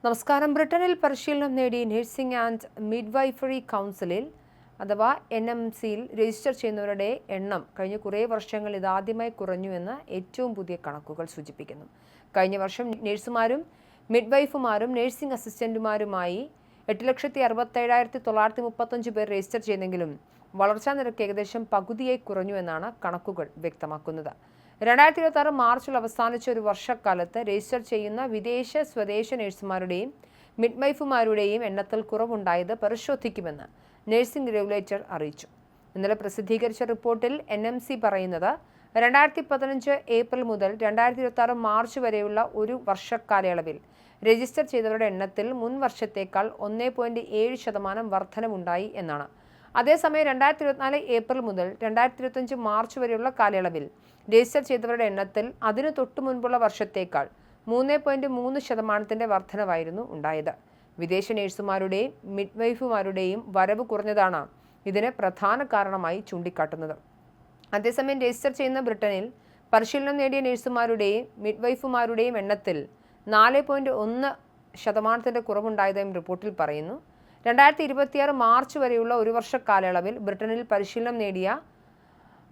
നമസ്കാരം. ബ്രിട്ടനിൽ പരിശീലനം നേടി നഴ്സിംഗ് ആൻഡ് മിഡ്വൈഫറി കൗൺസിലിൽ അഥവാ NMCയിൽ രജിസ്റ്റർ ചെയ്യുന്നവരുടെ എണ്ണം കഴിഞ്ഞ കുറേ വർഷങ്ങൾ ഇതാദ്യമായി കുറഞ്ഞുവെന്ന് ഏറ്റവും പുതിയ കണക്കുകൾ സൂചിപ്പിക്കുന്നു. കഴിഞ്ഞ വർഷം നഴ്സുമാരും മിഡ്വൈഫുമാരും നഴ്സിംഗ് അസിസ്റ്റന്റുമാരുമായി 8,67,935 പേർ രജിസ്റ്റർ ചെയ്തെങ്കിലും വളർച്ചാ നിരക്ക് ഏകദേശം പകുതിയായി കുറഞ്ഞുവെന്നാണ് കണക്കുകൾ വ്യക്തമാക്കുന്നത്. 2026 മാർച്ചിൽ അവസാനിച്ച ഒരു വർഷക്കാലത്ത് രജിസ്റ്റർ ചെയ്യുന്ന വിദേശ സ്വദേശ നഴ്സുമാരുടെയും മിഡ്വൈഫുമാരുടെയും എണ്ണത്തിൽ കുറവുണ്ടായത് പരിശോധിക്കുമെന്ന് നഴ്സിംഗ് റെഗുലേറ്റർ അറിയിച്ചു. ഇന്നലെ പ്രസിദ്ധീകരിച്ച റിപ്പോർട്ടിൽ NMC പറയുന്നത് 2015 ഏപ്രിൽ മുതൽ 2026 മാർച്ച് വരെയുള്ള ഒരു വർഷക്കാലയളവിൽ രജിസ്റ്റർ ചെയ്തവരുടെ എണ്ണത്തിൽ മുൻ വർഷത്തേക്കാൾ 1.7% വർധനവുണ്ടായി എന്നാണ്. അതേസമയം 2024 ഏപ്രിൽ മുതൽ 2025 മാർച്ച് വരെയുള്ള കാലയളവിൽ രജിസ്റ്റർ ചെയ്തവരുടെ എണ്ണത്തിൽ അതിനു തൊട്ടു മുൻപുള്ള വർഷത്തേക്കാൾ 3.3% വർധനവായിരുന്നു ഉണ്ടായത്. വിദേശ നഴ്സുമാരുടെയും മിഡ്വൈഫുമാരുടെയും വരവ് കുറഞ്ഞതാണ് ഇതിന് പ്രധാന കാരണമായി ചൂണ്ടിക്കാട്ടുന്നത്. അതേസമയം രജിസ്റ്റർ ചെയ്യുന്ന ബ്രിട്ടനിൽ പരിശീലനം നേടിയ നഴ്സുമാരുടെയും മിഡ്വൈഫുമാരുടെയും എണ്ണത്തിൽ 4.1% കുറവുണ്ടായതായും റിപ്പോർട്ടിൽ പറയുന്നു. 2026 മാർച്ച് വരെയുള്ള ഒരു വർഷ കാലയളവിൽ ബ്രിട്ടനിൽ പരിശീലനം നേടിയ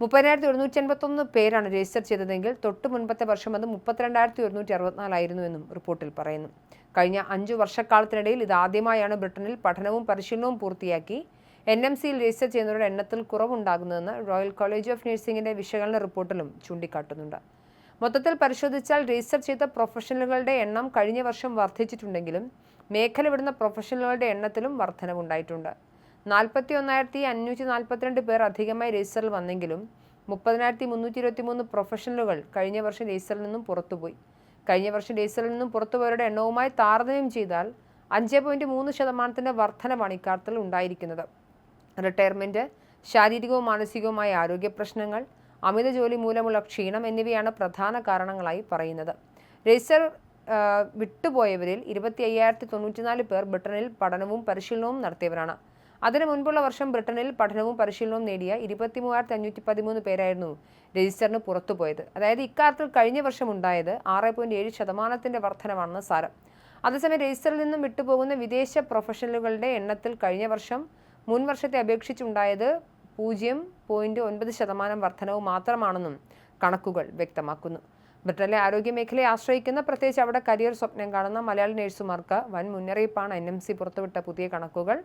30,181 പേരാണ് രജിസ്റ്റർ ചെയ്തതെങ്കിൽ തൊട്ട് മുൻപത്തെ വർഷം അത് 32,164 ആയിരുന്നുവെന്നും റിപ്പോർട്ടിൽ പറയുന്നു. കഴിഞ്ഞ 5 വർഷക്കാലത്തിനിടയിൽ ഇതാദ്യമായാണ് ബ്രിട്ടനിൽ പഠനവും പരിശീലനവും പൂർത്തിയാക്കി NMCയിൽ രജിസ്റ്റർ ചെയ്യുന്നവരുടെ എണ്ണത്തിൽ കുറവുണ്ടാകുന്നതെന്ന് റോയൽ കോളേജ് ഓഫ് നഴ്സിംഗിന്റെ വിശകലന റിപ്പോർട്ടിലും ചൂണ്ടിക്കാട്ടുന്നുണ്ട്. മൊത്തത്തിൽ പരിശോധിച്ചാൽ രജിസ്റ്റർ ചെയ്ത പ്രൊഫഷണലുകളുടെ എണ്ണം കഴിഞ്ഞ വർഷം വർദ്ധിച്ചിട്ടുണ്ടെങ്കിലും മേഖല വിടുന്ന പ്രൊഫഷണലുകളുടെ എണ്ണത്തിലും വർധനവുണ്ടായിട്ടുണ്ട്. 41,542 പേർ അധികമായി രജിസ്റ്ററിൽ വന്നെങ്കിലും 30,323 പ്രൊഫഷണലുകൾ കഴിഞ്ഞ വർഷം രജിസ്റ്ററിൽ നിന്നും പുറത്തുപോയി. കഴിഞ്ഞ വർഷം രജിസ്റ്ററിൽ നിന്നും പുറത്തുപോയവരുടെ എണ്ണവുമായി താരതമ്യം ചെയ്താൽ 5.3% വർധനമാണ് ഇക്കാര്യത്തിൽ ഉണ്ടായിരിക്കുന്നത്. റിട്ടയർമെന്റ്, ശാരീരികവും മാനസികവുമായ ആരോഗ്യ പ്രശ്നങ്ങൾ, അമിത ജോലി മൂലമുള്ള ക്ഷീണം എന്നിവയാണ് പ്രധാന കാരണങ്ങളായി പറയുന്നത്. രജിസ്റ്റർ വിട്ടുപോയവരിൽ 25,094 പേർ ബ്രിട്ടനിൽ പഠനവും പരിശീലനവും നടത്തിയവരാണ്. അതിനു മുൻപുള്ള വർഷം ബ്രിട്ടനിൽ പഠനവും പരിശീലനവും നേടിയ 23,513 പേരായിരുന്നു രജിസ്റ്ററിന് പുറത്തുപോയത്. അതായത് ഇക്കാര്യത്തിൽ കഴിഞ്ഞ വർഷം ഉണ്ടായത് 6.7% വർധനമാണെന്ന് സാരം. അതേസമയം രജിസ്റ്ററിൽ നിന്നും വിട്ടുപോകുന്ന വിദേശ പ്രൊഫഷണലുകളുടെ എണ്ണത്തിൽ കഴിഞ്ഞ വർഷം മുൻ വർഷത്തെ അപേക്ഷിച്ചുണ്ടായത് 0.9% വർധനവ് മാത്രമാണെന്നും കണക്കുകൾ വ്യക്തമാക്കുന്നു. ബ്രിട്ടനിലെ ആരോഗ്യ മേഖലയെ ആശ്രയിക്കുന്ന, പ്രത്യേകിച്ച് അവിടെ കരിയർ സ്വപ്നം കാണുന്ന മലയാളി നഴ്സുമാർക്ക് വൻ മുന്നറിയിപ്പാണ് NMC പുറത്തുവിട്ട പുതിയ കണക്കുകൾ.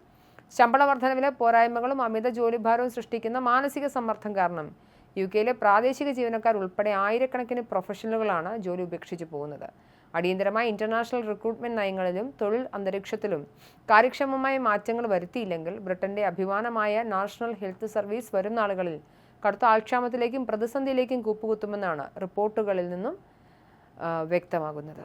ശമ്പള വർധനവിലെ പോരായ്മകളും അമിത ജോലിഭാരവും സൃഷ്ടിക്കുന്ന മാനസിക സമ്മർദ്ദം കാരണം UK പ്രാദേശിക ജീവനക്കാർ ഉൾപ്പെടെ ആയിരക്കണക്കിന് പ്രൊഫഷണലുകളാണ് ജോലി ഉപേക്ഷിച്ചു പോകുന്നത്. അടിയന്തരമായ ഇന്റർനാഷണൽ റിക്രൂട്ട്മെന്റ് നയങ്ങളിലും തൊഴിൽ അന്തരീക്ഷത്തിലും കാര്യക്ഷമമായ മാറ്റങ്ങൾ വരുത്തിയില്ലെങ്കിൽ ബ്രിട്ടന്റെ അഭിമാനമായ നാഷണൽ ഹെൽത്ത് സർവീസ് വരും നാളുകളിൽ കടുത്ത ആൾക്ഷാമത്തിലേക്കും പ്രതിസന്ധിയിലേക്കും കൂപ്പുകുത്തുമെന്നാണ് റിപ്പോർട്ടുകളിൽ നിന്നും വ്യക്തമാകുന്നത്.